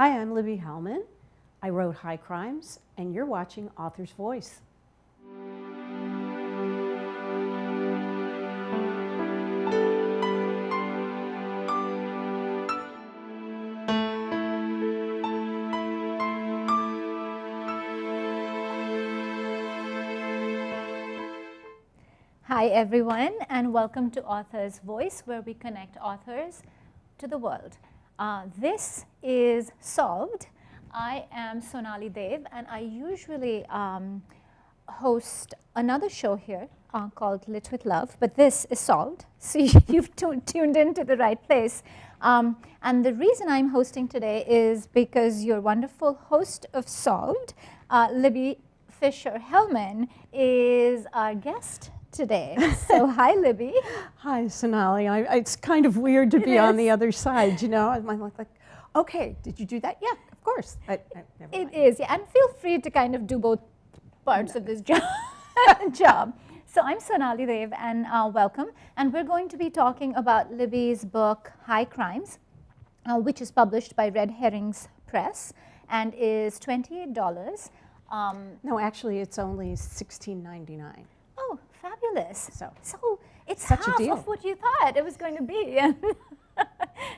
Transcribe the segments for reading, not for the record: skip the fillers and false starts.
Hi, I'm Libby Hellmann. I wrote High Crimes, and you're watching Author's Voice. Hi everyone, and welcome to Author's Voice, where we connect authors to the world. This is Solved. I am Sonali Dev, and I usually host another show here called Lit with Love, but this is Solved, so you've tuned into the right place. And the reason I'm hosting today is because your wonderful host of Solved, Libby Fischer Hellmann, is our guest today. So hi, Libby. Hi, Sonali. It's kind of weird to be on the other side, you know. I'm like, okay, did you do that? Yeah, of course. It is, yeah. And feel free to kind of do both parts of this job. So I'm Sonali Dev, and welcome. And we're going to be talking about Libby's book, High Crimes, which is published by Red Herrings Press and is $28. No, actually, it's only $16.99. Oh, fabulous. So it's such half a deal of what you thought it was going to be.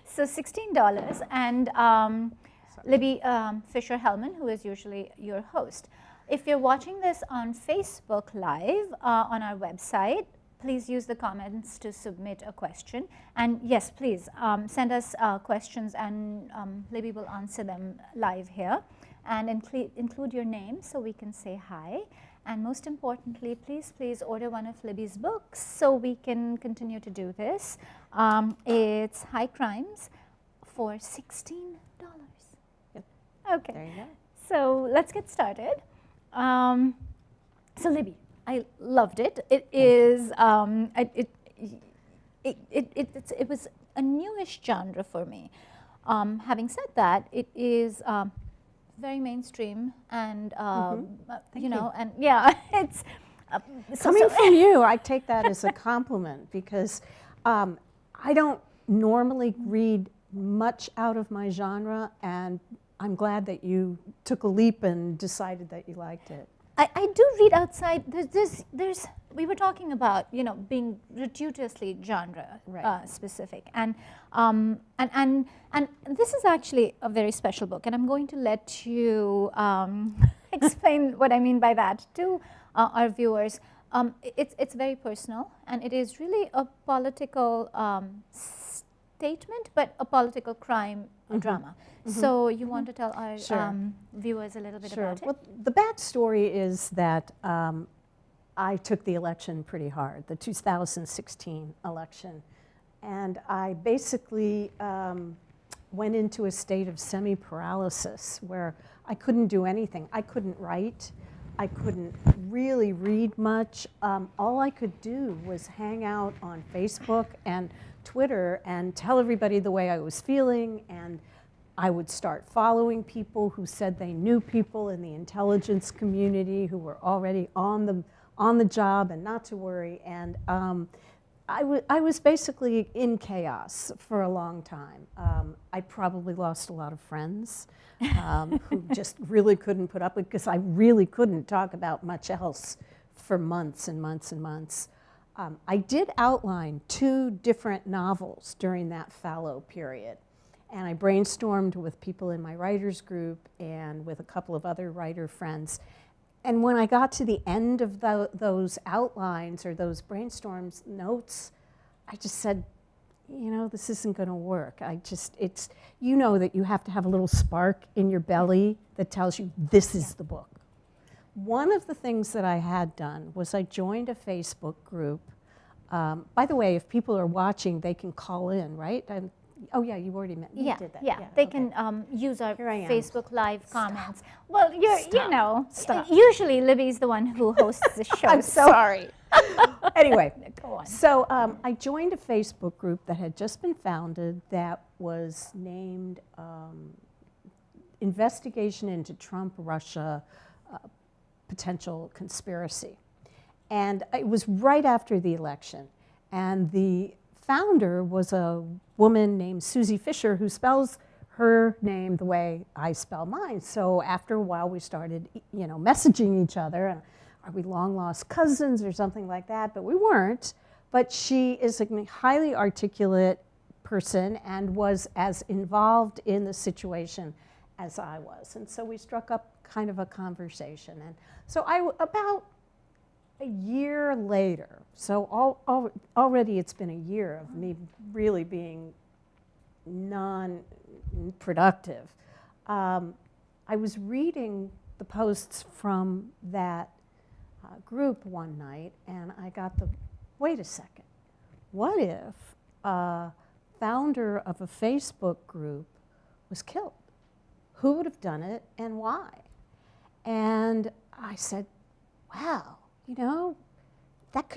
So $16. And Libby Fischer Hellmann, who is usually your host. If you're watching this on Facebook Live on our website, please use the comments to submit a question. And yes, please send us questions, and Libby will answer them live here. And include your name so we can say hi. And most importantly, please order one of Libby's books so we can continue to do this. It's High Crimes for $16. Yep. Okay. There you go. So let's get started. So Libby, I loved it. It is it was a newish genre for me. Having said that, it is very mainstream, and you know, and yeah, it's coming from you. I take that as a compliment because I don't normally read much out of my genre, and I'm glad that you took a leap and decided that you liked it. I do read outside. There's we were talking about, you know, being gratuitously genre specific, and this is actually a very special book, and I'm going to let you explain what I mean by that to our viewers. It's very personal, and it is really a political statement, but a political crime drama. So you want to tell our viewers a little bit about it? Well, the backstory is that I took the election pretty hard, the 2016 election, and I basically went into a state of semi-paralysis where I couldn't do anything. I couldn't write. I couldn't really read much. All I could do was hang out on Facebook and Twitter and tell everybody the way I was feeling, and I would start following people who said they knew people in the intelligence community who were already on the job and not to worry. And I was basically in chaos for a long time. I probably lost a lot of friends who just really couldn't put up with it because I really couldn't talk about much else for months and months and months. I did outline 2 different novels during that fallow period. And I brainstormed with people in my writers group and with a couple of other writer friends. And when I got to the end of those outlines or those brainstorms notes, I just said, you know, this isn't going to work. It's, you know, that you have to have a little spark in your belly that tells you this is the book. One of the things that I had done was I joined a Facebook group. By the way, if people are watching, they can call in, right? Oh yeah, you already did that. Yeah, they can use our Facebook Live comments. Well, you know, Stop. Usually Libby's the one who hosts the show. I'm sorry. Anyway, go on. So I joined a Facebook group that had just been founded that was named Investigation into Trump-Russia Potential Conspiracy. And it was right after the election. And the founder was a woman named Susie Fisher, who spells her name the way I spell mine. So after a while, we started, messaging each other. Are we long lost cousins or something like that? But we weren't. But she is a highly articulate person and was as involved in the situation as I was. And so we struck up kind of a conversation. And so about a year later, so already it's been a year of me really being non-productive. I was reading the posts from that group one night, and I got wait a second, what if a founder of a Facebook group was killed? Who would have done it and why? And I said, wow, that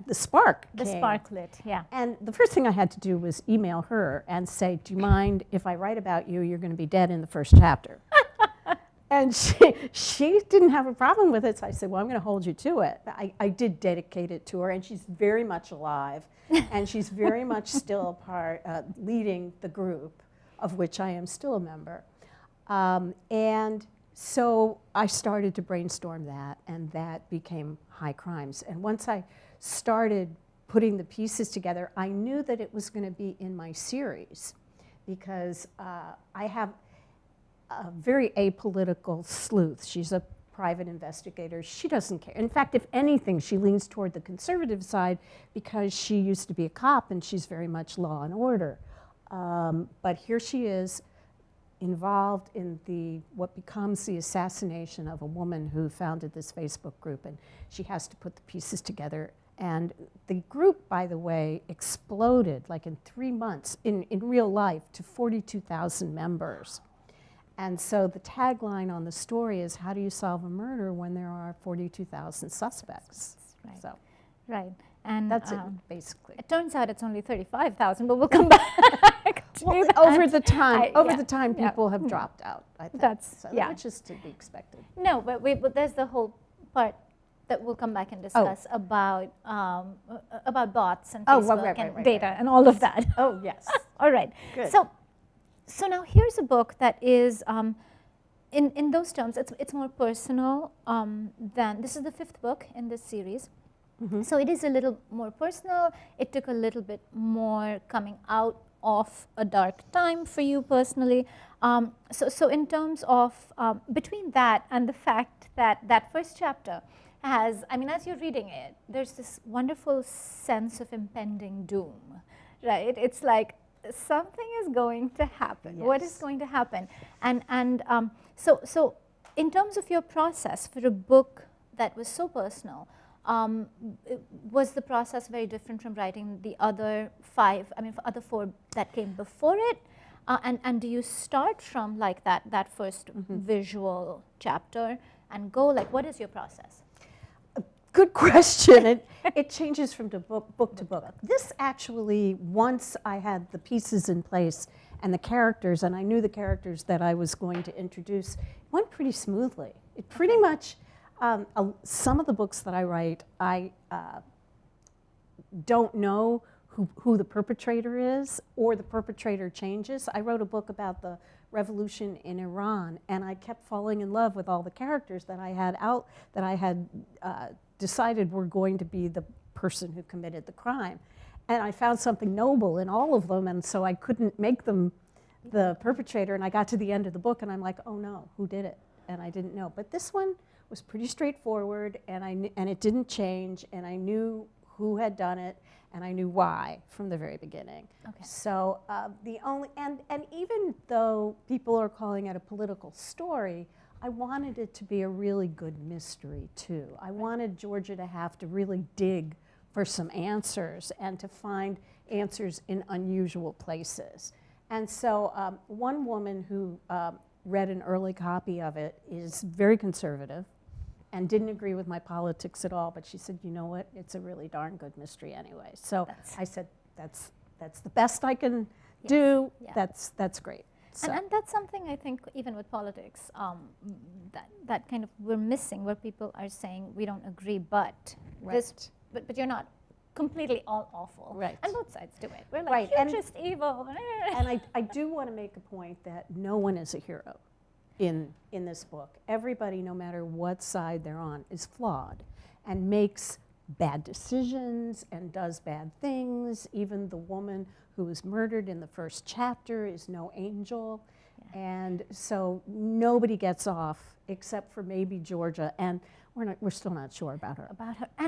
the spark The came. spark lit, yeah. And the first thing I had to do was email her and say, do you mind if I write about you? You're going to be dead in the first chapter. And she didn't have a problem with it, so I said, well, I'm going to hold you to it. I did dedicate it to her, and she's very much alive, and she's very much still leading the group, of which I am still a member. And so I started to brainstorm that, and that became High Crimes. And once I started putting the pieces together, I knew that it was going to be in my series, because I have a very apolitical sleuth. She's a private investigator. She doesn't care. In fact, if anything, she leans toward the conservative side because she used to be a cop and she's very much law and order. But here she is, involved in what becomes the assassination of a woman who founded this Facebook group, and she has to put the pieces together. And the group, by the way, exploded like in 3 months in real life to 42,000 members. And so the tagline on the story is, how do you solve a murder when there are 42,000 suspects? Right. So Right. And that's it, basically. it turns out it's only 35,000, but we'll come back to Well, that. over the time, Yeah. people have dropped out, I think. Which is to be expected. No, but there's the whole part that we'll come back and discuss about bots and Facebook and data and all of that. Oh, yes. All right. Good. So now here's a book that is, in those terms, it's more personal than, this is the 5th book in this series. Mm-hmm. So it is a little more personal. It took a little bit more coming out of a dark time for you personally. So in terms of, between that and the fact that that first chapter has, as you're reading it, there's this wonderful sense of impending doom, right? It's like, something is going to happen. Yes. What is going to happen? And so in terms of your process for a book that was so personal, was the process very different from writing the other 5, other 4 that came before it? And do you start from like that first visual chapter and go, like, what is your process? Good question. It changes from book to book. This actually, once I had the pieces in place and the characters, and I knew the characters that I was going to introduce, it went pretty smoothly. It pretty much, some of the books that I write, I don't know who the perpetrator is, or the perpetrator changes. I wrote a book about the revolution in Iran, and I kept falling in love with all the characters that I had decided were going to be the person who committed the crime. And I found something noble in all of them, and so I couldn't make them the perpetrator. And I got to the end of the book, and I'm like, oh no, who did it? And I didn't know. But this one was pretty straightforward, and it didn't change, and I knew who had done it, and I knew why from the very beginning. Okay. So and even though people are calling it a political story, I wanted it to be a really good mystery too. I wanted Georgia to have to really dig for some answers and to find answers in unusual places. And so one woman who read an early copy of it is very conservative and didn't agree with my politics at all, but she said, you know what, it's a really darn good mystery anyway. So I said, that's the best I can do. Yeah. That's great. So. And that's something I think even with politics that kind of we're missing, where people are saying we don't agree, but right. but you're not completely all awful. Right. And both sides do it. We're like, Right, you're and- just evil. And I do want to make a point that no one is a hero in this book. Everybody, no matter what side they're on, is flawed and makes bad decisions and does bad things. Even the woman who was murdered in the first chapter is no angel. And so nobody gets off except for maybe Georgia, and we're still not sure about her.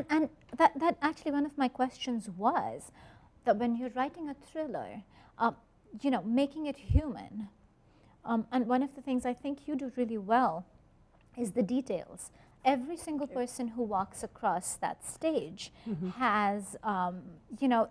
And that actually one of my questions was that when you're writing a thriller, you know, making it human, and one of the things I think you do really well is the details. Every single person who walks across that stage has, you know,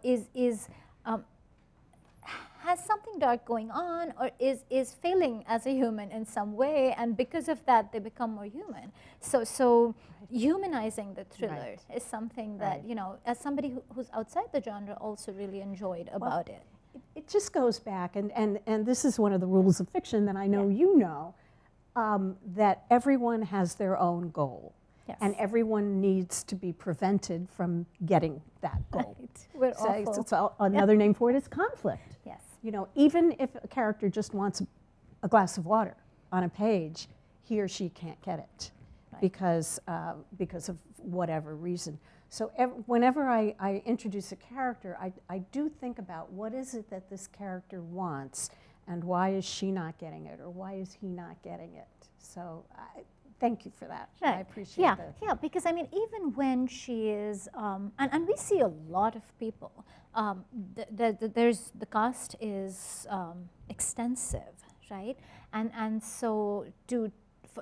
has something dark going on, or is failing as a human in some way, and because of that they become more human. So humanizing the thriller is something that, you know, as somebody who's outside the genre also really enjoyed about it. It just goes back, and this is one of the rules of fiction that I know you know, that everyone has their own goal. Yes. And everyone needs to be prevented from getting that goal. Right. We're So awful. it's another name for it is conflict. Yes. You know, even if a character just wants a glass of water on a page, he or she can't get it because of whatever reason. So whenever I introduce a character, I do think about what is it that this character wants, and why is she not getting it, or why is he not getting it? So thank you for that. Right. I appreciate that. Yeah, because I mean, even when she is, and we see a lot of people, the cast is extensive, right? And so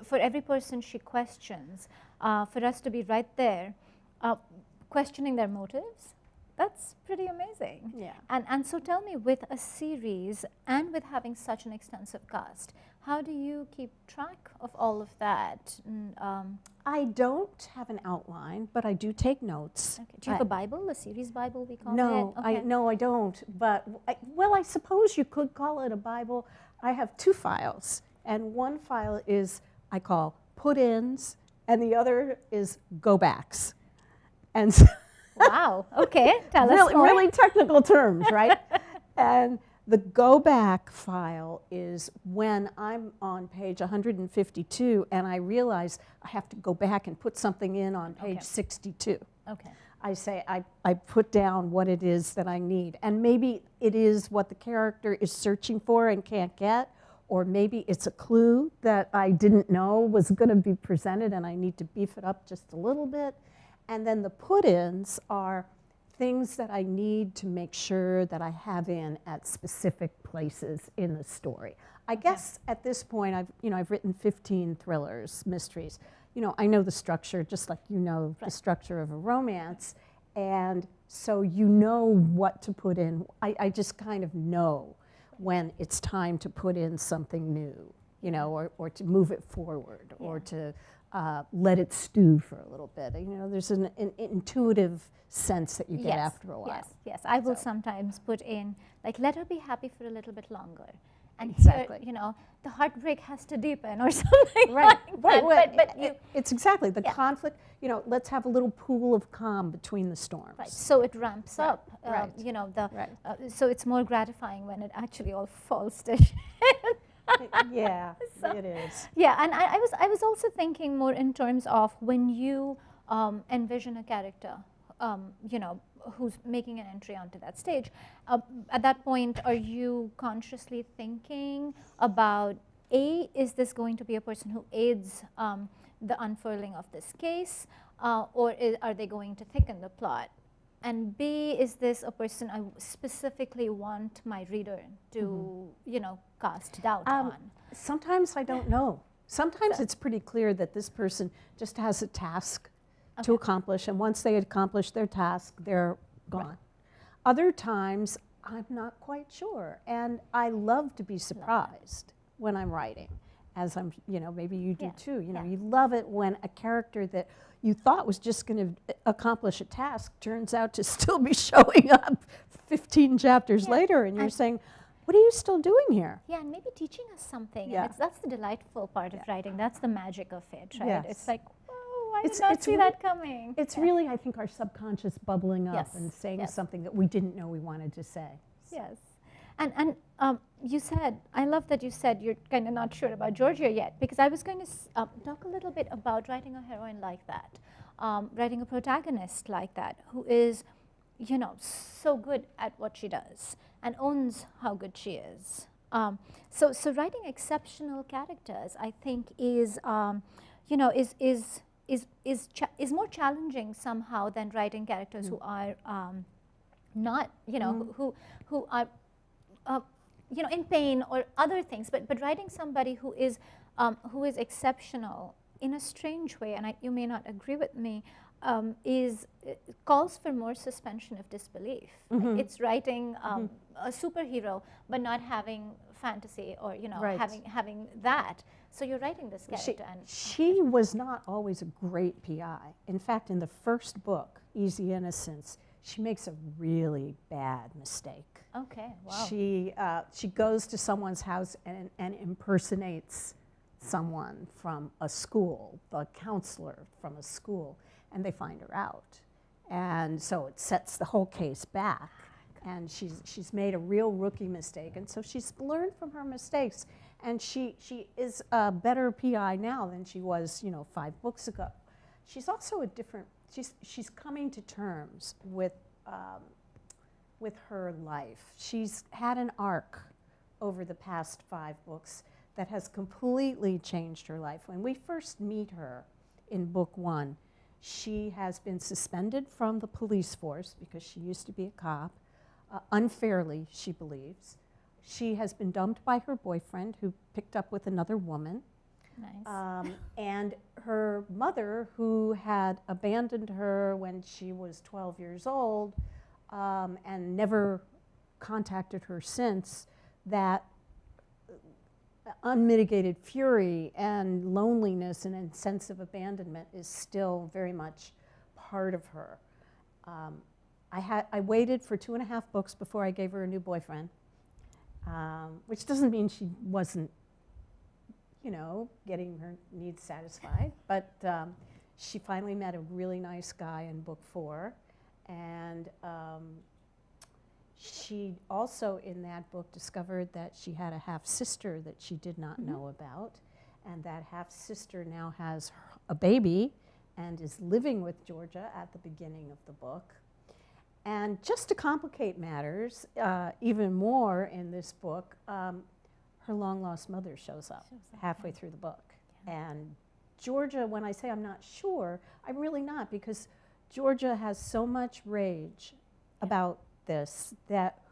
for every person she questions, for us to be right there, questioning their motives, that's pretty amazing. Yeah. And so tell me, with a series and with having such an extensive cast, how do you keep track of all of that? I don't have an outline, but I do take notes. Okay. Do you have a Bible, a series Bible we call No, it? Okay. I don't. But well, I suppose you could call it a Bible. I have two files, and one file is I call put-ins, and the other is go-backs. And so Wow, okay, tell us more. really technical terms, right? And the go back file is when I'm on page 152 and I realize I have to go back and put something in on page 62. Okay. I say I put down what it is that I need. And maybe it is what the character is searching for and can't get, or maybe it's a clue that I didn't know was going to be presented and I need to beef it up just a little bit. And then the put-ins are things that I need to make sure that I have in at specific places in the story. I guess at this point I've written 15 thrillers, mysteries. You know, I know the structure just like you know the structure of a romance, and so you know what to put in. I just kind of know when it's time to put in something new, you know, or to move it forward, or to let it stew for a little bit. You know, there's an intuitive sense that you get after a while. Yes. I will sometimes put in, like, let her be happy for a little bit longer. And Exactly. here, you know, the heartbreak has to deepen or something like that. Right. But It's exactly the conflict. You know, let's have a little pool of calm between the storms. right, so it ramps up. right. You know, So it's more gratifying when it actually all falls to shit. Yeah, it is. Yeah, and I was also thinking more in terms of when you envision a character, you know, who's making an entry onto that stage. At that point, are you consciously thinking about, A, is this going to be a person who aids the unfurling of this case, or are they going to thicken the plot? And B, is this a person I specifically want my reader to, you know, cast doubt on? Sometimes I don't know. Sometimes it's pretty clear that this person just has a task to accomplish, and once they accomplish their task, they're gone. Other times, I'm not quite sure, and I love to be surprised when I'm writing, as I'm, you know, maybe you do too. You know, you love it when a character that you thought was just going to accomplish a task turns out to still be showing up 15 chapters later, and you're saying, what are you still doing here? Yeah, and maybe teaching us something. Yeah. And that's the delightful part of writing. That's the magic of it, right? Yes. It's like, whoa, I did not see that coming. It's really, I think, our subconscious bubbling up Yes, and saying yes. something that we didn't know we wanted to say. Yes. And you said, I love that you said you're kind of not sure about Georgia yet, because I was going to talk a little bit about writing a heroine like that, writing a protagonist like that, who is, you know, so good at what she does and owns how good she is. So writing exceptional characters, I think, is, you know, is more challenging somehow than writing characters who are not, you know, who are, you know, in pain or other things, but writing somebody who is exceptional in a strange way, and you may not agree with me, calls for more suspension of disbelief. Like it's writing a superhero, but not having fantasy or, you know, having that. So you're writing this character, she was not always a great PI. In fact, in the first book, Easy Innocence, she makes a really bad mistake. Okay, wow. She goes to someone's house and impersonates someone from a school, the counselor from a school, and they find her out. And so it sets the whole case back. And she's made a real rookie mistake. And so she's learned from her mistakes. And she is a better PI now than she was, you know, 5 books ago. She's also a different, she's coming to terms with her life. She's had an arc over the past 5 books that has completely changed her life. When we first meet her in book 1, she has been suspended from the police force because she used to be a cop, unfairly, she believes. She has been dumped by her boyfriend, who picked up with another woman. Nice. And her mother, who had abandoned her when she was 12 years old and never contacted her since, that unmitigated fury and loneliness and a sense of abandonment is still very much part of her. I waited for 2.5 books before I gave her a new boyfriend, which doesn't mean she wasn't, you know, getting her needs satisfied, but she finally met a really nice guy in book 4, and she also in that book discovered that she had a half-sister that she did not know about, and that half-sister now has a baby and is living with Georgia at the beginning of the book. And just to complicate matters even more in this book, her long-lost mother shows up halfway through the book. Yeah. And Georgia, when I say I'm not sure, I'm really not, because Georgia has so much rage about this that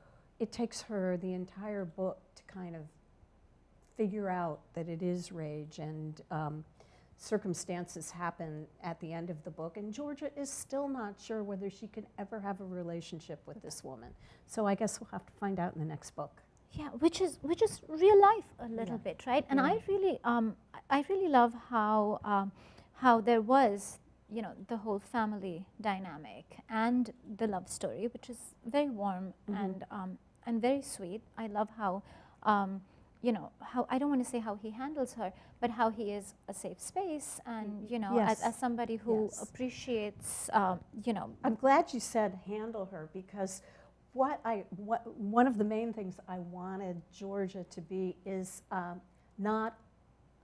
it takes her the entire book to kind of figure out that it is rage, and circumstances happen at the end of the book, and Georgia is still not sure whether she can ever have a relationship with this woman. So I guess we'll have to find out in the next book. Yeah, which is real life a little bit, right? And I really love how there was, you know, the whole family dynamic and the love story, which is very warm and very sweet. I love how, you know, how, I don't want to say how he handles her, but how he is a safe space, and, you know, as somebody who appreciates, you know. I'm glad you said handle her, because one of the main things I wanted Georgia to be is not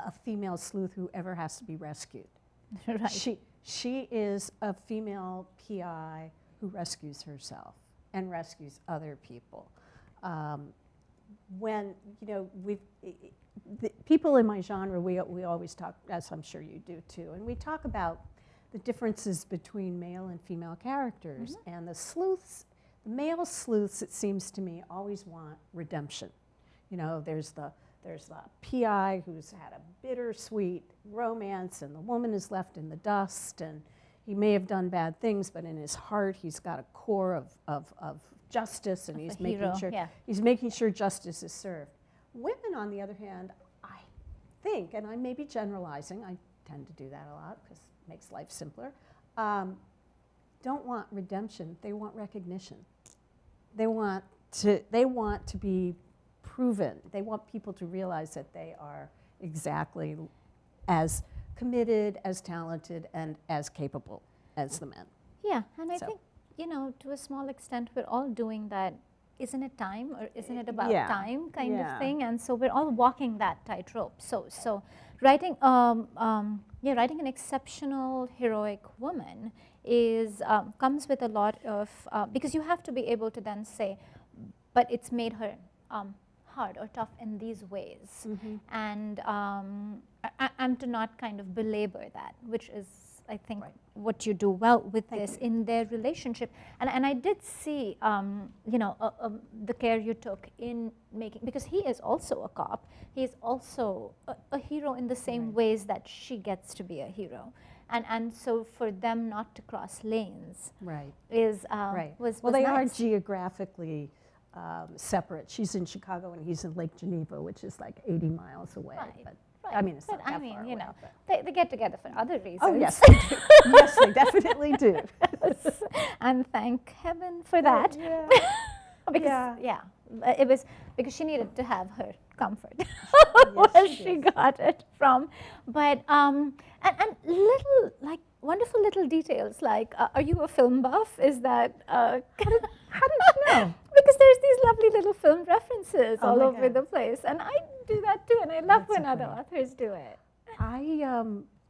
a female sleuth who ever has to be rescued. Right. She is a female PI who rescues herself and rescues other people. When, you know, people in my genre, we always talk, as I'm sure you do too, and we talk about the differences between male and female characters. And the sleuths, the male sleuths, it seems to me, always want redemption. You know, there's the PI who's had a bittersweet romance, and the woman is left in the dust, and he may have done bad things, but in his heart he's got a core of justice, and he's making sure justice is served. Women, on the other hand, I think, and I may be generalizing, I tend to do that a lot because it makes life simpler, don't want redemption, they want recognition. They want to be proven. They want people to realize that they are exactly as committed, as talented, and as capable as the men. Yeah, and I So. think, you know, to a small extent, we're all doing that. Isn't it time, or isn't it about Yeah. time kind Yeah. of thing? And so we're all walking that tightrope. So writing, writing an exceptional, heroic woman is comes with a lot of, because you have to be able to then say, but it's made her hard or tough in these ways, and to not kind of belabor that, which is, I think, what you do well with this in their relationship. And I did see, you know, the care you took in making, because he is also a cop, he is also a hero in the same ways that she gets to be a hero. And so for them not to cross lanes is was well, they are nice. geographically separate. She's in Chicago and he's in Lake Geneva, which is like 80 miles away. But I mean, it's not that far you away, know, but- they get together for other reasons. Oh, yes, they do. Yes, they definitely do. And thank heaven for that. Yeah. Because, it was because she needed to have her comfort Yes, where she she did. got it from. But and little, like, wonderful little details, like, are you a film buff? Is that how did you know? Because there's these lovely little film references all my over God. the place, and I do that too, and I love That's when so other funny. authors do it.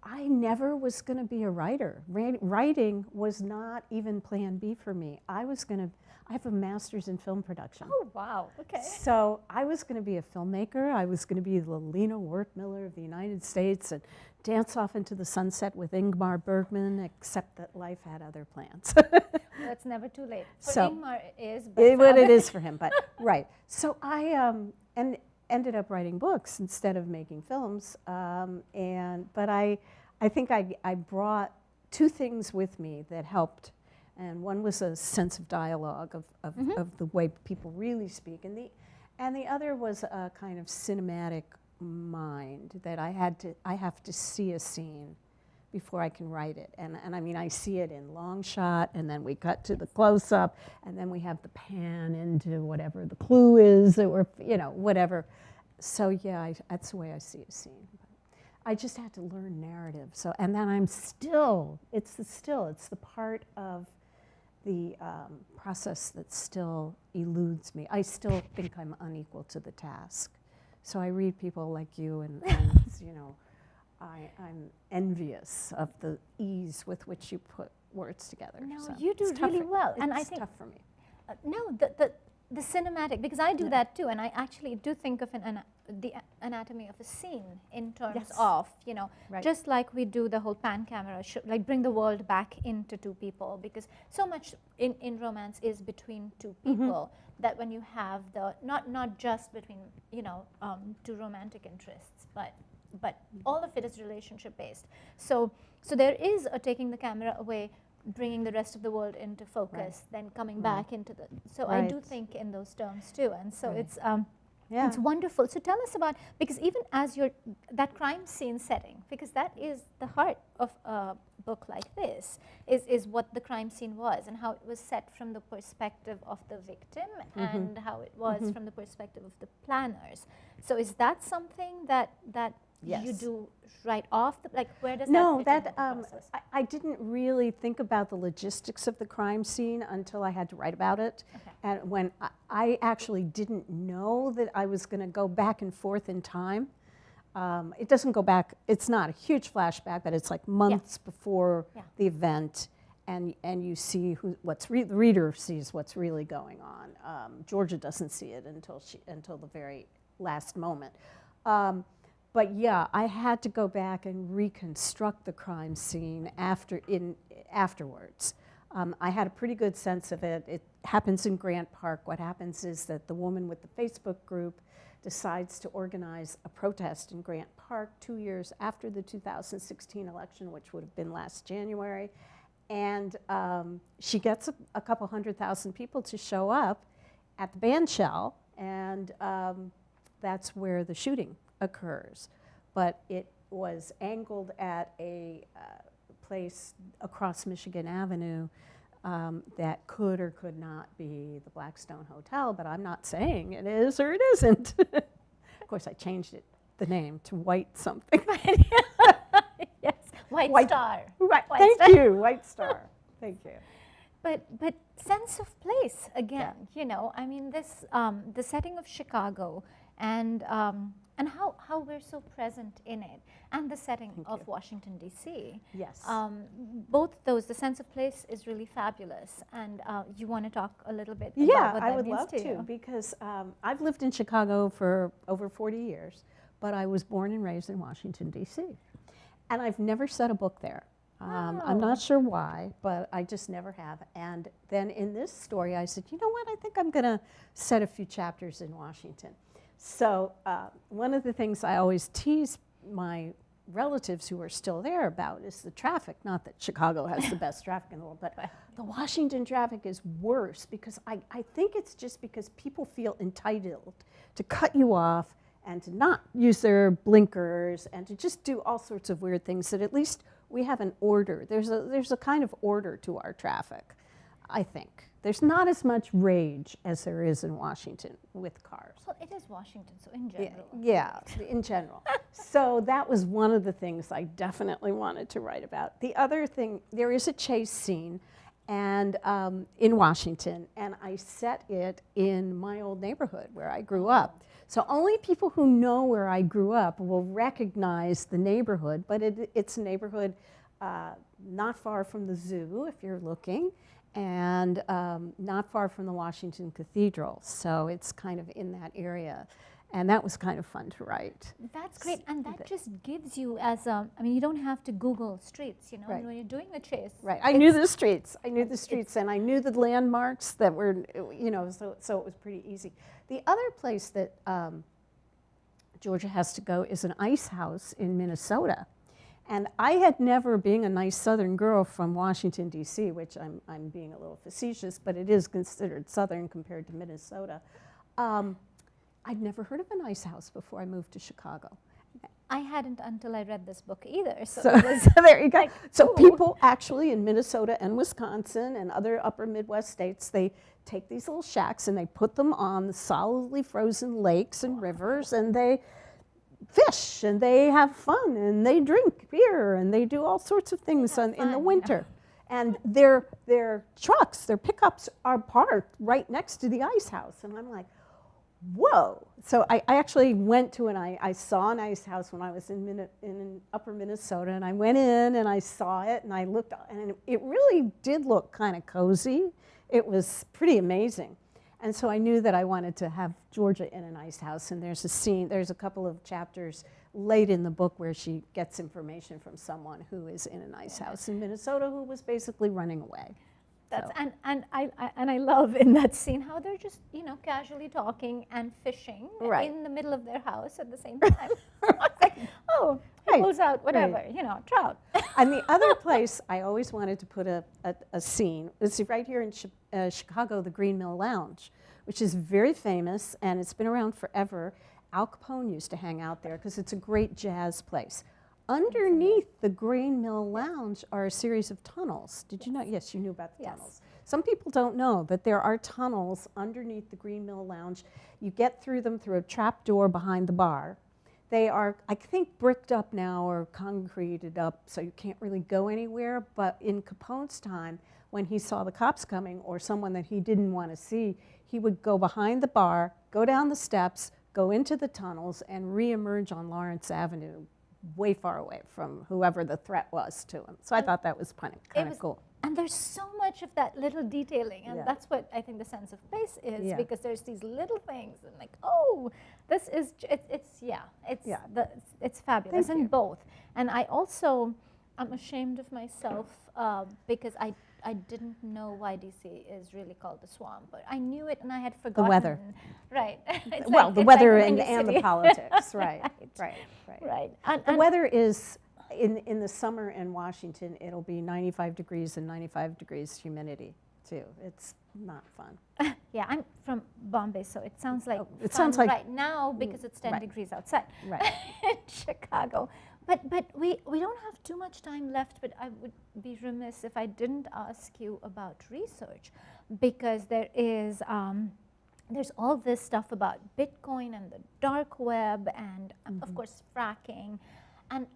I never was going to be a writer. Writing was not even plan B for me. I have a master's in film production. Oh wow! Okay. So I was going to be a filmmaker. I was going to be the Lena Wertmiller of the United States and dance off into the sunset with Ingmar Bergman, except that life had other plans. Well, it's never too late. For So, Ingmar it is, but for What it other- is for him, but right. So I ended up writing books instead of making films, but I think I brought two things with me that helped, and one was a sense of dialogue of the way people really speak, and the other was a kind of cinematic mind that I have to see a scene before I can write it. And I mean, I see it in long shot, and then we cut to the close-up, and then we have the pan into whatever the clue is, or, you know, whatever. So yeah, that's the way I see a scene. I just had to learn narrative. So, and then it's the part of the process that still eludes me. I still think I'm unequal to the task. So I read people like you, and you know, I'm envious of the ease with which you put words together. No, So you do it's tough really well, and I it's think tough for me. no, the cinematic, because I do that too, and I actually do think of the anatomy of a scene in terms Yes. of, you know, Right. just like we do the whole pan camera, like bring the world back into two people, because so much in romance is between two people that when you have the not just between, you know, two romantic interests, but all of it is relationship based. So there is a taking the camera away, bringing the rest of the world into focus, then coming back into the. So I do Right. think in those terms too, and so Right. it's it's wonderful. So tell us about, because even as that crime scene setting, because that is the heart of a book like this, is what the crime scene was and how it was set from the perspective of the victim and how it was from the perspective of the planners. So is that something that you Yes. do right off? Like, where does No, that fit that into the process? I didn't really think about the logistics of the crime scene until I had to write about it. Okay. And when I actually didn't know that I was going to go back and forth in time. It doesn't go back, it's not a huge flashback, but it's like months before the event, and you see the reader sees what's really going on. Georgia doesn't see it until the very last moment. But yeah, I had to go back and reconstruct the crime scene afterwards. I had a pretty good sense of it. It happens in Grant Park. What happens is that the woman with the Facebook group decides to organize a protest in Grant Park 2 years after the 2016 election, which would have been last January. And she gets a couple 100,000 people to show up at the bandshell, and that's where the shooting occurs. But it was angled at a place across Michigan Avenue that could or could not be the Blackstone Hotel, but I'm not saying it is or it isn't. Of course, I changed the name to White something. White Star. Right. White Thank Star. you, White Star. Thank you. But sense of place again, you know, I mean this the setting of Chicago and how we're so present in it, and the setting of Washington D.C. Yes. Both those, the sense of place is really fabulous, and you want to talk a little bit Yeah, about what I that would means love to to you. because I've lived in Chicago for over 40 years, but I was born and raised in Washington, D.C. And I've never set a book there. I'm not sure why, but I just never have. And then in this story, I said, you know what, I think I'm going to set a few chapters in Washington. So one of the things I always tease my relatives who are still there about is the traffic. Not that Chicago has the best traffic in the world, but the Washington traffic is worse because I think it's just because people feel entitled to cut you off and to not use their blinkers and to just do all sorts of weird things that at least we have an order. There's a kind of order to our traffic, I think. There's not as much rage as there is in Washington with cars. Well, it is Washington, so in general. Yeah, in general. So that was one of the things I definitely wanted to write about. The other thing, there is a chase scene and in Washington, and I set it in my old neighborhood where I grew up. So only people who know where I grew up will recognize the neighborhood, but it's a neighborhood not far from the zoo, if you're looking, and not far from the Washington Cathedral. So it's kind of in that area. And that was kind of fun to write. That's great, and that just gives you as a, I mean, you don't have to Google streets, you know, Right. when you're doing the chase. Right, I knew the streets. I knew the streets, and I knew the landmarks that were, you know, so it was pretty easy. The other place that Georgia has to go is an ice house in Minnesota. And I had never, being a nice Southern girl from Washington, D.C., which I'm being a little facetious, but it is considered Southern compared to Minnesota. I'd never heard of an ice house before I moved to Chicago. I hadn't until I read this book either. So, So it was there you go. like, So ooh. people actually in Minnesota and Wisconsin and other upper Midwest states, they take these little shacks and they put them on the solidly frozen lakes and rivers, and they fish and they have fun and they drink beer and they do all sorts of things in the fun. winter. And their trucks, their pickups are parked right next to the ice house. And I'm like, whoa. So I actually went to I saw an ice house when I was in upper Minnesota, and I went in and I saw it and I looked, and it really did look kind of cozy. It was pretty amazing. And so I knew that I wanted to have Georgia in an ice house, and there's a scene, there's a couple of chapters late in the book where she gets information from someone who is in an ice house in Minnesota who was basically running away. That's, So. and I love in that scene how they're just, you know, casually talking and fishing Right. in the middle of their house at the same time. It's like, oh, he Right. pulls out whatever, you know, trout. And the other place I always wanted to put a scene is right here in Chicago, the Green Mill Lounge, which is very famous and it's been around forever. Al Capone used to hang out there because it's a great jazz place. Underneath the Green Mill Lounge are a series of tunnels. Did you know? Yes, you knew about the Yes. tunnels. Some people don't know, but there are tunnels underneath the Green Mill Lounge. You get through them through a trap door behind the bar. They are, I think, bricked up now or concreted up, so you can't really go anywhere. But in Capone's time, when he saw the cops coming or someone that he didn't want to see, he would go behind the bar, go down the steps, go into the tunnels, and reemerge on Lawrence Avenue, way far away from whoever the threat was to him. So I thought that was kind of cool. And there's so much of that little detailing, and Yeah. that's what I think the sense of place is, Yeah. because there's these little things, and like, oh, this is, it's fabulous Thank in you. both. And I also, I'm ashamed of myself because I didn't know why DC is really called the swamp, but I knew it and I had forgotten. weather. Right. It's Well, like- the it's weather like and Windy the City. politics, right, right. Right. The weather is, in the summer in Washington, it'll be 95 degrees and 95 degrees humidity, too. It's not fun. Yeah, I'm from Bombay, so it sounds like it fun sounds like- right now because it's 10 right. degrees outside Right. in Chicago. But we don't have too much time left, but I would be remiss if I didn't ask you about research, because there is there's all this stuff about Bitcoin and the dark web and of course fracking, and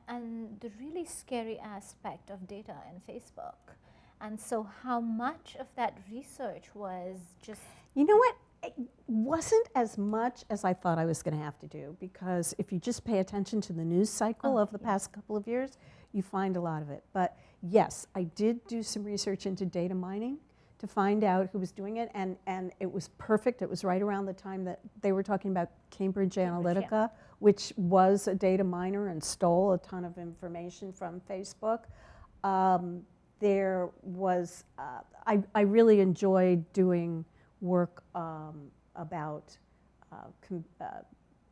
and the really scary aspect of data in Facebook. And so how much of that research was just... You know what? It wasn't as much as I thought I was going to have to do, because if you just pay attention to the news cycle of the past couple of years, you find a lot of it. But yes, I did do some research into data mining to find out who was doing it, and it was perfect. It was right around the time that they were talking about Cambridge Analytica, which was a data miner and stole a ton of information from Facebook. There was, I really enjoyed doing work about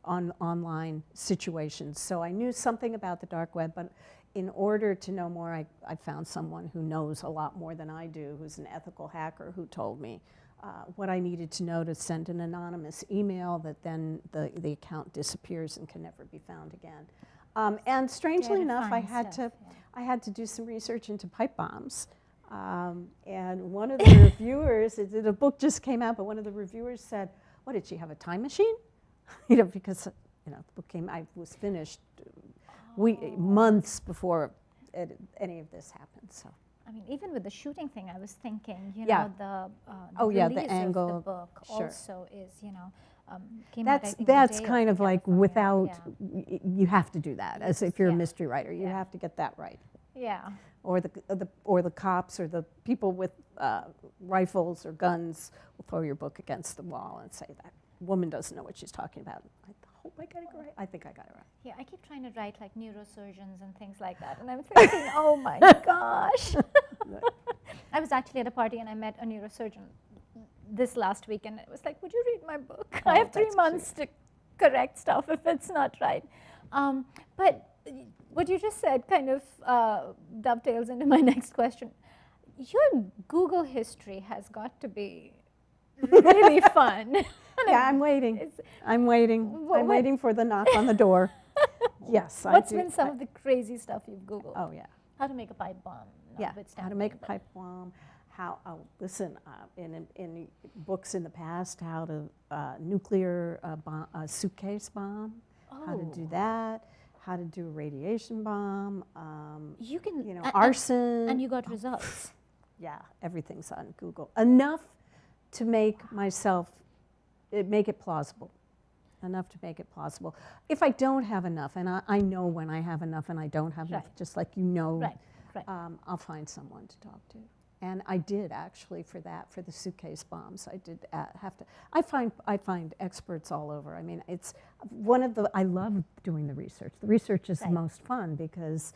online situations. So I knew something about the dark web, but in order to know more, I found someone who knows a lot more than I do, who's an ethical hacker, who told me what I needed to know to send an anonymous email that then the account disappears and can never be found again. And strangely enough, I had to do some research into pipe bombs. And one of the reviewers, the book just came out, but one of the reviewers said, "What, did she have a time machine?" Because the book I was finished months before any of this happened. So. I mean, even with the shooting thing, I was thinking, the the angle of the book also is, came that's kind of like without, you have to do that as if you're a mystery writer. You have to get that right. Yeah. Or the cops or the people with rifles or guns will throw your book against the wall and say, that woman doesn't know what she's talking about. I hope I got it right. I think I got it right. Yeah, I keep trying to write like neurosurgeons and things like that, and I'm thinking, oh my gosh. I was actually at a party and I met a neurosurgeon this last week, and it was like, would you read my book? I have 3 months to correct stuff if it's not right. But what you just said kind of dovetails into my next question. Your Google history has got to be really fun. Yeah, I'm waiting. I'm waiting for the knock on the door. Yes, What's been some of the crazy stuff you've Googled? Oh, yeah. How to make a pipe bomb. How to make a pipe bomb. In books in the past, how to nuclear suitcase bomb, how to do that, how to do a radiation bomb, you can, arson. And you got results. Yeah, everything's on Google. Enough to make make it plausible. Enough to make it plausible. If I don't have enough, and I know when I have enough and I don't have enough, just like I'll find someone to talk to. And I did actually for the suitcase bombs. I did have to. I find experts all over. I mean, it's I love doing the research. The research is the most fun because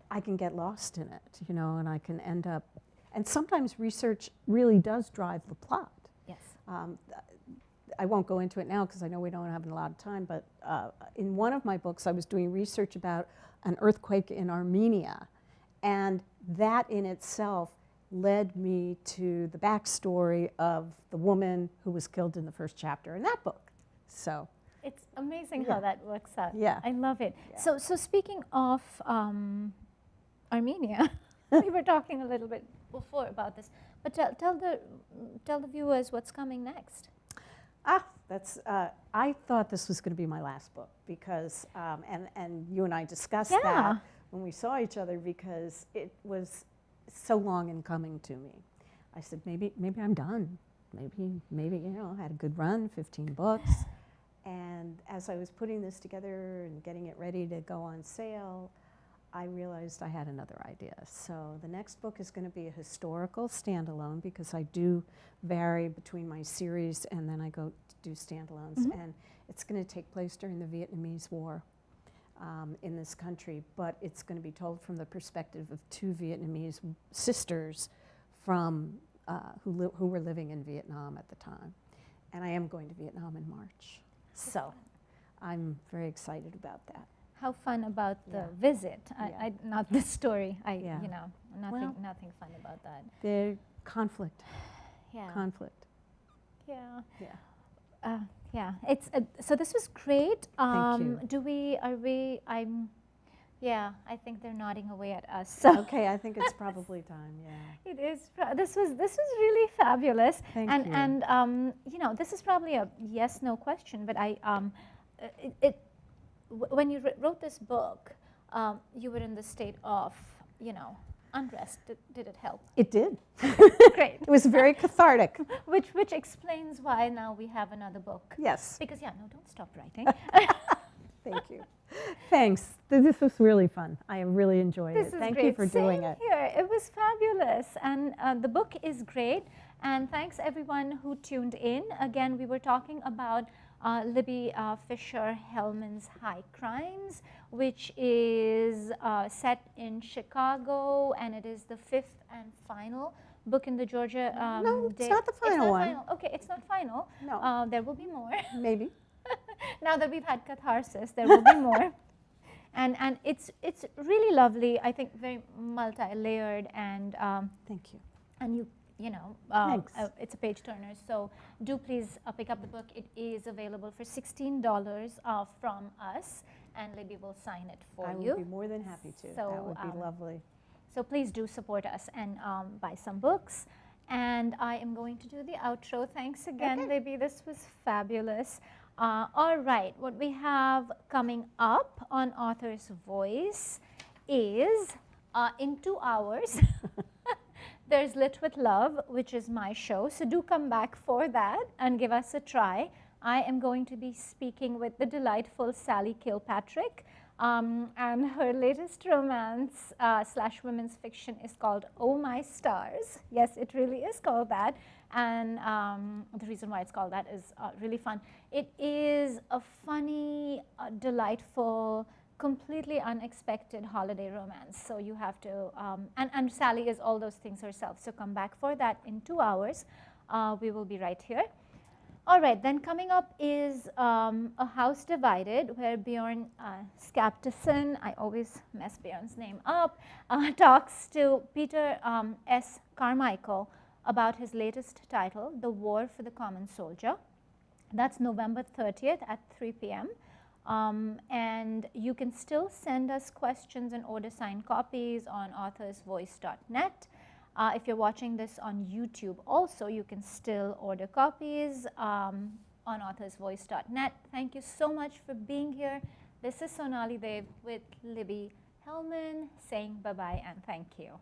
I can get lost in it, and I can end up. And sometimes research really does drive the plot. Yes. I won't go into it now because I know we don't have a lot of time, but in one of my books I was doing research about an earthquake in Armenia, and that in itself led me to the backstory of the woman who was killed in the first chapter in that book. So it's amazing how that works out. Yeah. I love it. Yeah. So speaking of Armenia, we were talking a little bit before about this, but tell the viewers what's coming next. I thought this was going to be my last book because, and you and I discussed that when we saw each other, because it was so long in coming to me. I said, maybe I'm done. Maybe I had a good run, 15 books. And as I was putting this together and getting it ready to go on sale, I realized I had another idea. So the next book is going to be a historical standalone, because I do vary between my series and then I go to do standalones. Mm-hmm. And it's going to take place during the Vietnamese War in this country, but it's going to be told from the perspective of 2 Vietnamese sisters from who were living in Vietnam at the time. And I am going to Vietnam in March. So I'm very excited about that. How fun about the visit? Not the story. Nothing fun about that. The conflict. Yeah. Conflict. Yeah. Yeah. It's so this was great. Thank you. I think they're nodding away at us. So. Okay, I think it's probably time. Yeah. It is. This was really fabulous. Thank you. And this is probably a yes/no question, but when you wrote this book, you were in the state of, unrest. Did it help? It did. Great. It was very cathartic. Which explains why now we have another book. Yes. Because, no, don't stop writing. Thank you. Thanks. This was really fun. I really enjoyed This it. is Thank great. you for doing Same it. here. It was fabulous. And the book is great. And thanks everyone who tuned in. Again, we were talking about Libby Fischer Hellmann's High Crimes, which is set in Chicago, and it is the 5th and final book in the Georgia No, it's not the final one. Final. Okay, it's not final. No. There will be more. Maybe. Now that we've had catharsis, there will be more. And it's really lovely. I think very multi-layered, and Thank you. and Thanks. it's a page turner. So do please pick up the book. It is available for $16 from us, and Libby will sign it for you. I would be more than happy to. So, that would be lovely. So please do support us and buy some books. And I am going to do the outro. Thanks again, Libby. This was fabulous. All right, what we have coming up on Author's Voice is in 2 hours. There's Lit with Love, which is my show. So do come back for that and give us a try. I am going to be speaking with the delightful Sally Kilpatrick. And her latest romance / women's fiction is called Oh My Stars. Yes, it really is called that. And the reason why it's called that is really fun. It is a funny, delightful, completely unexpected holiday romance. So you have to, and Sally is all those things herself. So come back for that in 2 hours. We will be right here. All right, then coming up is A House Divided, where Bjorn Skaptisson, I always mess Bjorn's name up, talks to Peter S. Carmichael about his latest title, The War for the Common Soldier. That's November 30th at 3 p.m. And you can still send us questions and order signed copies on authorsvoice.net. If you're watching this on YouTube also, you can still order copies on authorsvoice.net. Thank you so much for being here. This is Sonali Dev with Libby Hellmann saying bye-bye and thank you.